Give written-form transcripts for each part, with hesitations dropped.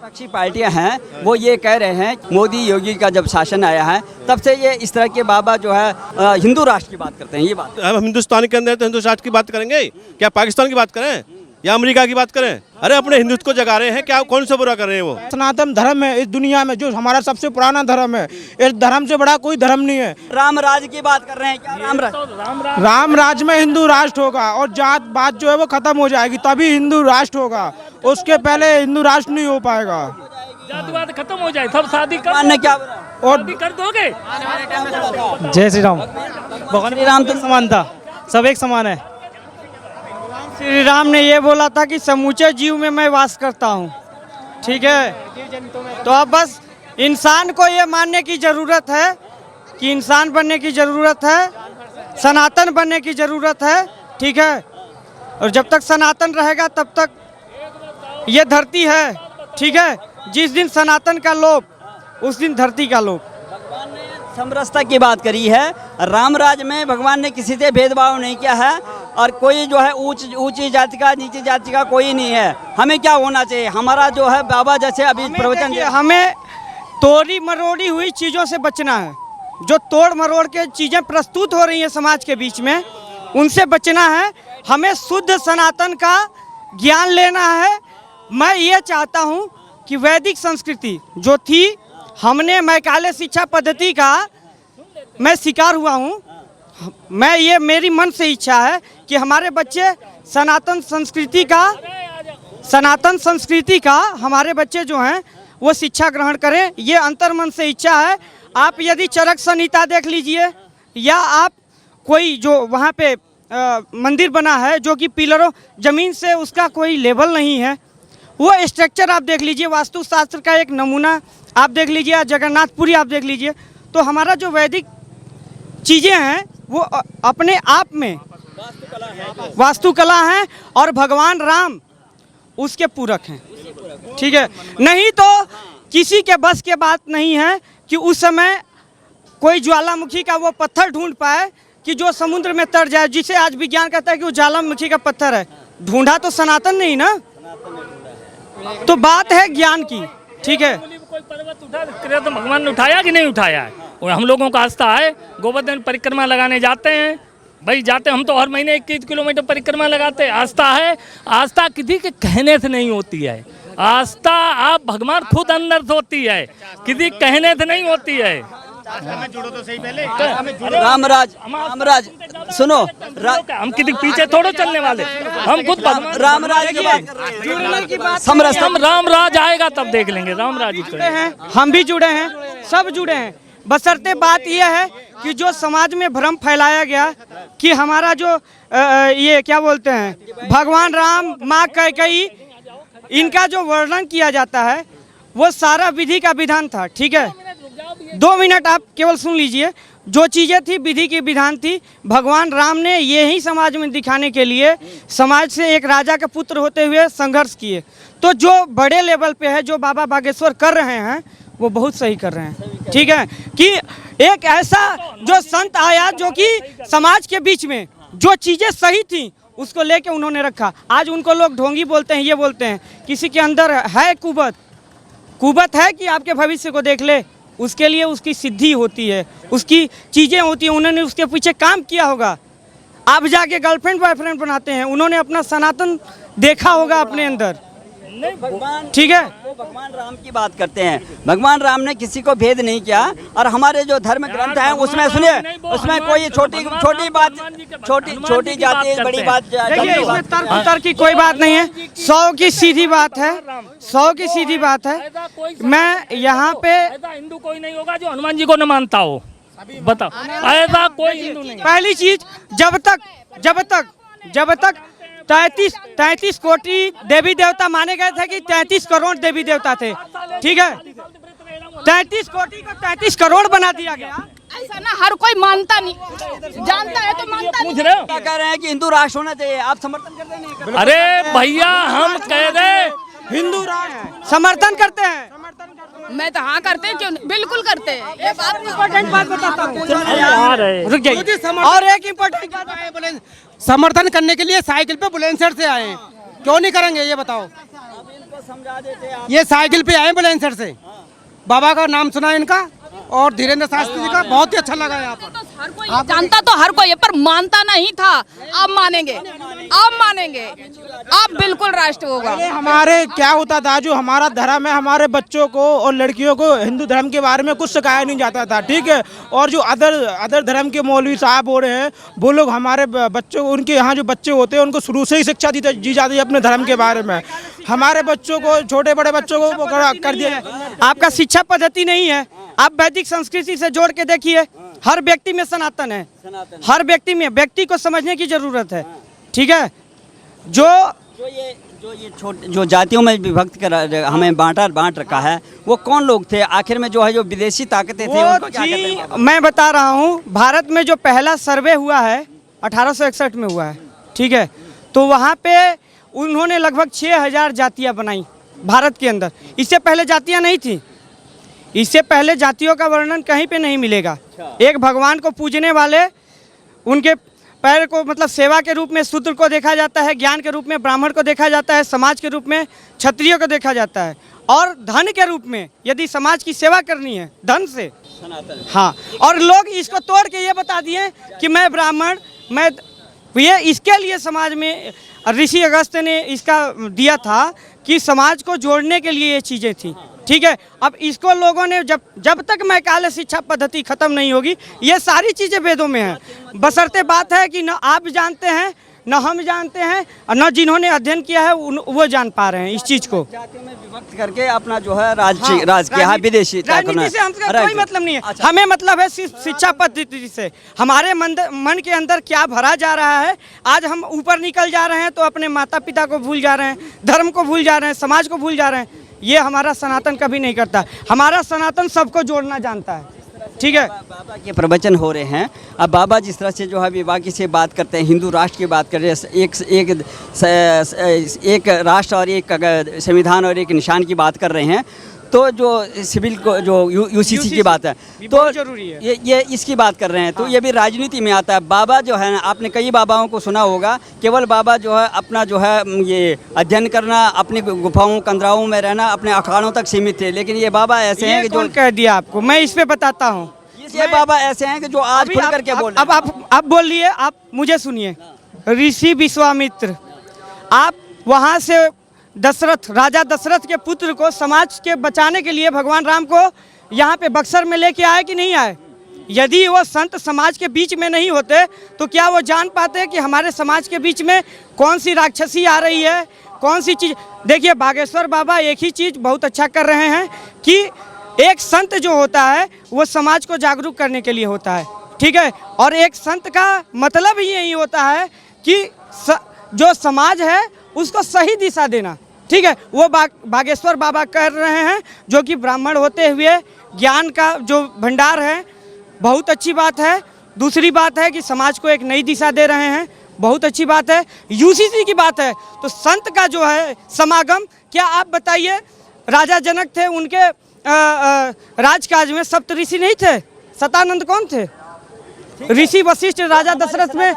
विपक्षी पार्टियां हैं वो ये कह रहे हैं मोदी योगी का जब शासन आया है तब से ये इस तरह के बाबा जो है हिंदू राष्ट्र की बात करते हैं। ये बात हम हिंदुस्तान के अंदर तो हिंदू राष्ट्र की बात करेंगे, क्या पाकिस्तान की बात करें या अमेरिका की बात करें? अरे अपने हिंदुत्व को जगा रहे हैं, क्या कौन सा बुरा कर रहे हैं? वो सनातन धर्म है इस दुनिया में, जो हमारा सबसे पुराना धर्म है। इस धर्म से बड़ा कोई धर्म नहीं है। राम राज की बात कर रहे हैं, क्या राम राज में हिंदू राष्ट्र होगा और जात बात जो है वो खत्म हो जाएगी, तभी हिंदू राष्ट्र होगा। उसके पहले हिंदू राष्ट्र नहीं हो पाएगा। जातिवाद खत्म हो जाए सब शादी कर मानने क्या और कर दोगे। जय श्री राम। श्री राम तो समानता, सब एक समान है। श्री राम ने ये बोला था कि समूचे जीव में मैं वास करता हूँ, ठीक है। तो अब बस इंसान को ये मानने की ज़रूरत है कि इंसान बनने की ज़रूरत है, सनातन बनने की ज़रूरत है, ठीक है। और जब तक सनातन रहेगा तब तक ये धरती है, ठीक है। जिस दिन सनातन का लोप उस दिन धरती का लोप। समरसता की बात करी है। राम राज में भगवान ने किसी से भेदभाव नहीं किया है और कोई जो है ऊंची जाति का नीची जाति का कोई नहीं है। हमें क्या होना चाहिए? हमारा जो है बाबा जैसे अभी प्रवचन, हमें तोड़ी मरोड़ी हुई चीज़ों से बचना है। जो तोड़ मरोड़ के चीज़ें प्रस्तुत हो रही हैं समाज के बीच में, उनसे बचना है। हमें शुद्ध सनातन का ज्ञान लेना है। मैं ये चाहता हूँ कि वैदिक संस्कृति जो थी, हमने मैकाले शिक्षा पद्धति का मैं शिकार हुआ हूँ। ये मेरी मन से इच्छा है कि हमारे बच्चे सनातन संस्कृति का हमारे बच्चे जो हैं वो शिक्षा ग्रहण करें। ये अंतर्मन से इच्छा है। आप यदि चरक संहिता देख लीजिए या आप कोई जो वहाँ पे मंदिर बना है जो कि पिलरों ज़मीन से उसका कोई लेवल नहीं है, वो स्ट्रक्चर आप देख लीजिए, वास्तुशास्त्र का एक नमूना आप देख लीजिए, जगन्नाथपुरी आप देख लीजिए। तो हमारा जो वैदिक चीज़ें हैं वो अपने आप में वास्तुकला हैं और भगवान राम उसके पूरक हैं, ठीक है। नहीं तो किसी के बस के बात नहीं है कि उस समय कोई ज्वालामुखी का वो पत्थर ढूंढ पाए कि जो समुद्र में तर जाए, जिसे आज विज्ञान कहता है कि वो ज्वालामुखी का पत्थर है। ढूंढा तो सनातन नहीं ना। तो बात है ज्ञान की, ठीक है। कोई पर्वत उठा तो भगवान ने उठाया कि नहीं उठाया है? और हम लोगों का आस्था है, गोवर्धन परिक्रमा लगाने जाते हैं भाई, जाते हम तो हर महीने 21 किलोमीटर परिक्रमा लगाते हैं। आस्था है। आस्था किसी के कहने से नहीं होती है। आस्था आप भगवान खुद अंदर से होती है, किसी कहने से नहीं होती है। जुड़ो तो सही पहले। रामराज सुनो, हम किसी पीछे थोड़े चलने वाले, हम खुद रामराज की बात कर रहे हैं। जुड़ने की बात, समरसता, हम राम राज आएगा तब देख लेंगे। राम राज हैं, हम भी जुड़े हैं, सब जुड़े हैं। बशर्ते बात यह है कि जो समाज में भ्रम फैलाया गया कि हमारा जो ये क्या बोलते हैं भगवान राम, माँ कैकेयी, इनका जो वर्णन किया जाता है वो सारा विधि का विधान था, ठीक है। 2 मिनट आप केवल सुन लीजिए। जो चीज़ें थी विधि की विधान थी। भगवान राम ने ये ही समाज में दिखाने के लिए समाज से एक राजा के पुत्र होते हुए संघर्ष किए। तो जो बड़े लेवल पे है, जो बाबा बागेश्वर कर रहे हैं वो बहुत सही कर रहे हैं, ठीक है। कि एक ऐसा जो संत आया जो कि समाज के बीच में जो चीज़ें सही थी उसको लेके उन्होंने रखा। आज उनको लोग ढोंगी बोलते हैं, ये बोलते हैं। किसी के अंदर है कुबत है कि आपके भविष्य को देख ले, उसके लिए उसकी सिद्धि होती है, उसकी चीज़ें होती हैं, उन्होंने उसके पीछे काम किया होगा। आप जाके गर्लफ्रेंड बॉयफ्रेंड बनाते हैं, उन्होंने अपना सनातन देखा होगा अपने अंदर, ठीक है। वो भगवान राम की बात करते हैं। भगवान राम ने किसी को भेद नहीं किया और हमारे जो धर्म ग्रंथ हैं उसमें सुनिए, उसमें कोई छोटी बात, छोटी जाति बड़ी बात, देखिए इसमें तर्क की कोई बात नहीं है। 100 की सीधी बात है, 100 की सीधी बात है। मैं यहाँ पे हिंदू कोई नहीं होगा जो हनुमान जी को न मानता हो, बताओ। ऐसा कोई हिंदू नहीं। पहली चीज, जब तक 33 कोटि देवी देवता माने गए थे कि 33 करोड़ देवी देवता थे, ठीक है। 33 कोटि को 33 करोड़ बना दिया गया। ऐसा ना हर कोई मानता नहीं, जानता है तो मानता नहीं। क्या कह रहे हैं कि हिंदू राष्ट्र होना चाहिए, आप समर्थन करते नहीं? अरे भैया हम कह रहे हिंदू राष्ट्र समर्थन करते हैं। मैं तो हाँ करते हैं, क्यों बिल्कुल करते हैं। ये बात इम्पोर्टेंट बात बताता हूँ, रुक जाइए। और एक इम्पोर्टेंट समर्थन करने के लिए साइकिल पे बुलंदशहर से आए, क्यों नहीं करेंगे ये बताओ? समझा देते आप। ये साइकिल पे आए बुलंदशहर से, बाबा का नाम सुना इनका और धीरेन्द्र शास्त्री जी का, बहुत ही अच्छा लगा यहाँ पर। तो हर कोई जानता तो हर कोई है, पर मानता नहीं था। अब मानेंगे, अब मानेंगे, अब बिल्कुल राष्ट्र होगा। पहले हमारे क्या होता था, जो हमारा धर्म है, हमारे बच्चों को और लड़कियों को हिंदू धर्म के बारे में कुछ सिखाया नहीं जाता था, ठीक है। और जो अदर धर्म के मौलवी साहब हो रहे हैं, वो लोग हमारे बच्चों को, उनके यहाँ जो बच्चे होते हैं उनको शुरू से ही शिक्षा दी जाती है अपने धर्म के बारे में। हमारे बच्चों को, छोटे बड़े बच्चों को कर दिया। आपका शिक्षा पद्धति नहीं है। आप वैदिक संस्कृति से जोड़ के देखिए, हर व्यक्ति में सनातन है, हर व्यक्ति में, व्यक्ति को समझने की जरूरत है, ठीक है। जो ये छोटे जो जातियों में विभक्त कर हमें बांट रखा है, वो कौन लोग थे आखिर में, जो है जो विदेशी ताकतें थे, उनको क्या कहते हैं? मैं बता रहा हूँ, भारत में जो पहला सर्वे हुआ है 1861 में हुआ है, ठीक है। तो वहाँ पे उन्होंने लगभग 6000 जातियाँ बनाई भारत के अंदर। इससे पहले जातियाँ नहीं थी, इससे पहले जातियों का वर्णन कहीं पे नहीं मिलेगा। एक भगवान को पूजने वाले, उनके पैर को मतलब सेवा के रूप में शूद्र को देखा जाता है, ज्ञान के रूप में ब्राह्मण को देखा जाता है, समाज के रूप में क्षत्रिय को देखा जाता है, और धन के रूप में यदि समाज की सेवा करनी है धन से, हाँ। और लोग इसको तोड़ के ये बता दिए कि मैं ब्राह्मण, मैं ये इसके लिए समाज में ऋषि अगस्त ने इसका दिया था कि समाज को जोड़ने के लिए ये चीज़ें थी, ठीक है। अब इसको लोगों ने जब तक मैकाले शिक्षा पद्धति खत्म नहीं होगी, ये सारी चीज़ें वेदों में हैं। बशर्ते बात है कि न आप जानते हैं, न हम जानते हैं, और न जिन्होंने अध्ययन किया है वो जान पा रहे हैं इस चीज़ को। जातियों में विभक्त करके अपना जो है राज किया है विदेशी राजनीति से हमका कोई मतलब नहीं है। अच्छा। हमें मतलब है शिक्षा पद्धति से, हमारे मन के अंदर क्या भरा जा रहा है। आज हम ऊपर निकल जा रहे हैं तो अपने माता पिता को भूल जा रहे हैं, धर्म को भूल जा रहे हैं, समाज को भूल जा रहे हैं। ये हमारा सनातन कभी नहीं करता। हमारा सनातन सबको जोड़ना जानता है, ठीक है। बाबा के प्रवचन हो रहे हैं। अब बाबा जिस तरह से जो है विवाह से बात करते हैं, हिंदू राष्ट्र की बात कर रहे हैं, एक राष्ट्र और एक संविधान और एक निशान की बात कर रहे हैं, तो जो सिविल को जो यूसीसी की बात है, तो जरूरी है। ये इसकी बात कर रहे हैं, तो ये भी राजनीति में आता है। बाबा जो है ना, आपने कई बाबाओं को सुना होगा, केवल बाबा जो है अपना जो है ये अध्ययन करना, अपनी गुफाओं कंदराओं में रहना, अपने अखाड़ों तक सीमित थे। लेकिन ये बाबा ऐसे हैं कि जो कह दिया आपको, मैं इस पे बताता हूँ। ये बाबा ऐसे हैं कि जो आज खुल करके बोल रहे हैं। अब आप बोलिए, आप मुझे सुनिए। ऋषि विश्वामित्र, आप वहाँ से दशरथ, राजा दशरथ के पुत्र को समाज के बचाने के लिए भगवान राम को यहाँ पे बक्सर में लेके आए कि नहीं आए? यदि वो संत समाज के बीच में नहीं होते तो क्या वो जान पाते कि हमारे समाज के बीच में कौन सी राक्षसी आ रही है, कौन सी चीज़। देखिए, बागेश्वर बाबा एक ही चीज़ बहुत अच्छा कर रहे हैं कि एक संत जो होता है वो समाज को जागरूक करने के लिए होता है, ठीक है। और एक संत का मतलब ही यही होता है कि जो समाज है उसको सही दिशा देना, ठीक है। वो बागेश्वर बाबा कर रहे हैं, जो कि ब्राह्मण होते हुए ज्ञान का जो भंडार है, बहुत अच्छी बात है। दूसरी बात है कि समाज को एक नई दिशा दे रहे हैं, बहुत अच्छी बात है। यूसीसी की बात है तो संत का जो है समागम, क्या आप बताइए, राजा जनक थे, उनके राजकाज में सप्तऋषि नहीं थे? सतानंद कौन थे? ऋषि वशिष्ठ राजा दशरथ में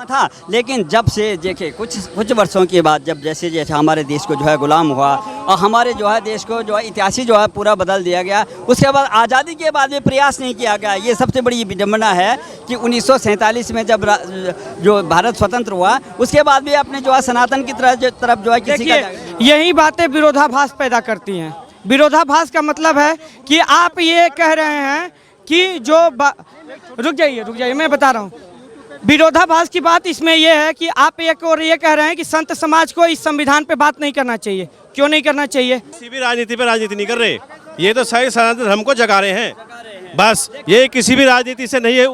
था। लेकिन जब से देखे कुछ वर्षों के बाद, जब जैसे जैसे हमारे देश को जो है गुलाम हुआ और हमारे जो है देश को जो है इतिहास जो है पूरा बदल दिया गया, उसके बाद आज़ादी के बाद भी प्रयास नहीं किया गया। ये सबसे बड़ी विडम्बना है कि 1947 में जब जो भारत स्वतंत्र हुआ, उसके बाद भी अपने जो है सनातन की तरफ जो है किसी का, यही बातें विरोधाभास पैदा करती हैं। विरोधाभास का मतलब है कि आप ये कह रहे हैं कि जो रुक जाइए मैं बता रहा हूँ। विरोधाभास की बात इसमें यह है कि आप एक और ये कह रहे हैं कि संत समाज को इस संविधान पे बात नहीं करना चाहिए। क्यों नहीं करना चाहिए? किसी भी राजनीति पे राजनीति नहीं कर रहे, ये तो सही सनातन धर्म को जगा रहे हैं बस। ये किसी भी राजनीति से नहीं है,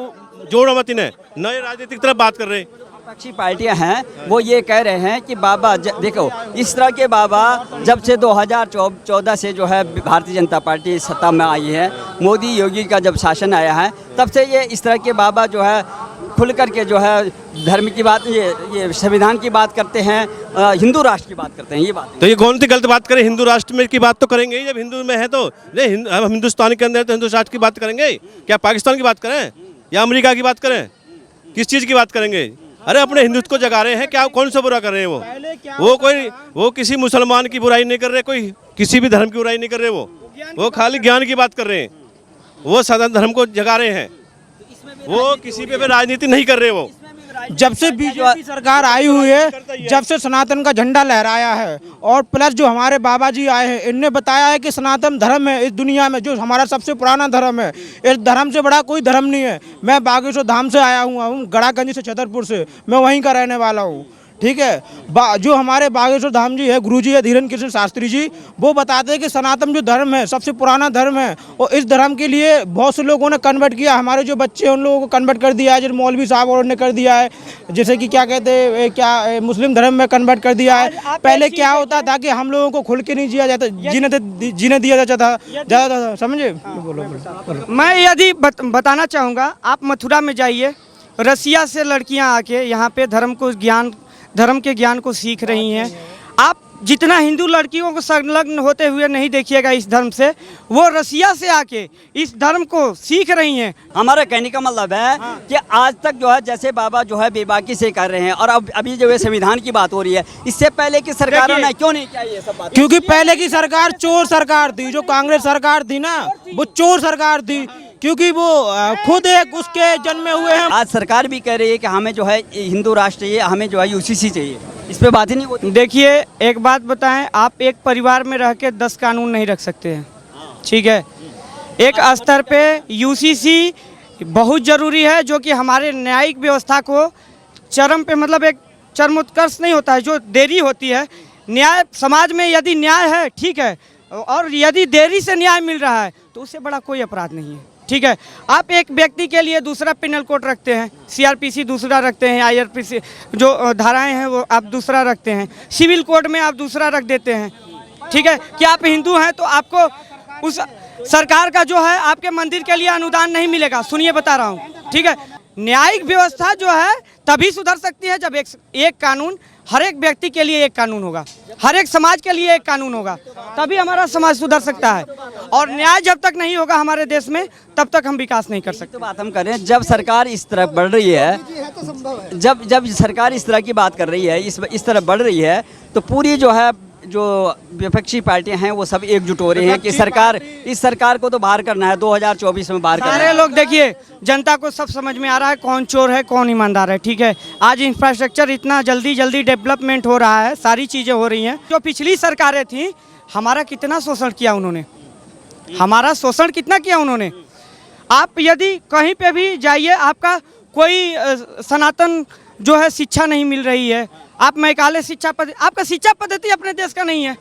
जोड़ मत इन्हें, नए राजनीतिक तरफ बात कर रहे हैं। विपक्षी पार्टियां हैं वो ये कह रहे हैं कि बाबा देखो, इस तरह के बाबा जब से 2014 से जो है भारतीय जनता पार्टी सत्ता में आई है, मोदी योगी का जब शासन आया है, तब से ये इस तरह के बाबा जो है खुल करके जो है धर्म की बात, ये संविधान की बात करते हैं, हिंदू राष्ट्र की बात करते हैं। ये बात तो ये कौन सी गलत बात करें? हिंदू राष्ट्र में की बात तो करेंगे ही, जब हिंदू में है तो। हम हिंदुस्तान के अंदर तो हिंदू राष्ट्र की बात करेंगे, क्या पाकिस्तान की बात करें या अमेरिका की बात करें? किस चीज़ की बात करेंगे? अरे अपने हिंदुत्व को जगा रहे हैं, क्या कौन सा बुरा कर रहे हैं वो किसी मुसलमान की बुराई नहीं कर रहे, कोई किसी भी धर्म की बुराई नहीं कर रहे, वो खाली ज्ञान की बात कर रहे हैं, वो सनातन धर्म को जगा रहे हैं, वो किसी पे भी राजनीति नहीं कर रहे। वो जब से बीजेपी सरकार आई हुई है, जब से सनातन का झंडा लहराया है, और प्लस जो हमारे बाबा जी आए हैं, इनने बताया है कि सनातन धर्म है इस दुनिया में जो हमारा सबसे पुराना धर्म है, इस धर्म से बड़ा कोई धर्म नहीं है। मैं बागेश्वर धाम से आया हूँ, गड़ागंज से छतरपुर से, मैं वहीं का रहने वाला हूँ, ठीक है। जो हमारे बागेश्वर धाम जी है, गुरु जी है धीरेन्द्र कृष्ण शास्त्री जी, वो बताते हैं कि सनातन जो धर्म है सबसे पुराना धर्म है, और इस धर्म के लिए बहुत से लोगों ने कन्वर्ट किया। हमारे जो बच्चे हैं उन लोगों को कन्वर्ट कर दिया है, जैसे मौलवी साहब और ने कर दिया है, जैसे कि क्या कहते हैं, क्या मुस्लिम धर्म में कन्वर्ट कर दिया है। पहले क्या होता था कि हम लोगों को खुल के नहीं जिया जाता, जीने दिया जाता था ज़्यादा, समझे। मैं यदि बताना चाहूँगा, आप मथुरा में जाइए, रसिया से लड़कियाँ आके यहाँ पे धर्म के ज्ञान को सीख रही हैं। आप जितना हिंदू लड़कियों को संलग्न होते हुए नहीं देखिएगा इस धर्म से, वो रसिया से आके इस धर्म को सीख रही हैं। हमारा कहने का मतलब है कि आज तक जो है जैसे बाबा जो है बेबाकी से कर रहे हैं, और अब अभी जो है संविधान की बात हो रही है, इससे पहले की सरकारों ने क्यों नहीं किया ये सब बात? क्योंकि पहले की सरकार चोर सरकार थी, जो कांग्रेस सरकार थी ना, वो चोर सरकार थी, क्योंकि वो खुद एक उसके जन्मे हुए हैं। आज सरकार भी कह रही है कि हमें जो है हिंदू राष्ट्र चाहिए, हमें जो है यूसीसी चाहिए, इस पे बात ही नहीं होती। देखिए एक बात बताएं, आप एक परिवार में रह के 10 कानून नहीं रख सकते हैं, ठीक है। एक स्तर पे यूसीसी बहुत ज़रूरी है, जो कि हमारे न्यायिक व्यवस्था को चरम पे, मतलब एक चरमोत्कर्ष नहीं होता है, जो देरी होती है न्याय समाज में, यदि न्याय है ठीक है, और यदि देरी से न्याय मिल रहा है तो उससे बड़ा कोई अपराध नहीं है, ठीक है। आप एक व्यक्ति के लिए दूसरा पिनल कोड रखते हैं, सीआरपीसी दूसरा रखते हैं, आईआरपीसी जो धाराएं हैं वो आप दूसरा रखते हैं, सिविल कोड में आप दूसरा रख देते हैं, ठीक है। कि आप हिंदू हैं तो आपको उस सरकार का जो है आपके मंदिर के लिए अनुदान नहीं मिलेगा। सुनिए बता रहा हूँ, ठीक है। न्यायिक व्यवस्था जो है तभी सुधर सकती है जब एक कानून, हर एक व्यक्ति के लिए एक कानून होगा, हर एक समाज के लिए एक कानून होगा, तभी हमारा समाज सुधर सकता है। और न्याय जब तक नहीं होगा हमारे देश में, तब तक हम विकास नहीं कर सकते। तो बात हम कर रहे हैं, जब सरकार इस तरफ बढ़ रही है, जब सरकार इस तरह की बात कर रही है, इस तरफ बढ़ रही है, तो पूरी जो है जो विपक्षी पार्टियां हैं वो सब एकजुट हो रही हैं कि इस सरकार को तो बाहर करना है, 2024 में बाहर करना है। सारे लोग देखिए, जनता को सब समझ में आ रहा है कौन चोर है कौन ईमानदार है, ठीक है। आज इंफ्रास्ट्रक्चर इतना जल्दी डेवलपमेंट हो रहा है, सारी चीज़ें हो रही हैं। जो पिछली सरकारें थी, हमारा कितना शोषण किया उन्होंने, हमारा शोषण कितना किया उन्होंने। आप यदि कहीं पे भी जाइए, आपका कोई सनातन जो है शिक्षा नहीं मिल रही है, आप मैकाले शिक्षा पद्धति, आपका शिक्षा पद्धति अपने देश का नहीं है।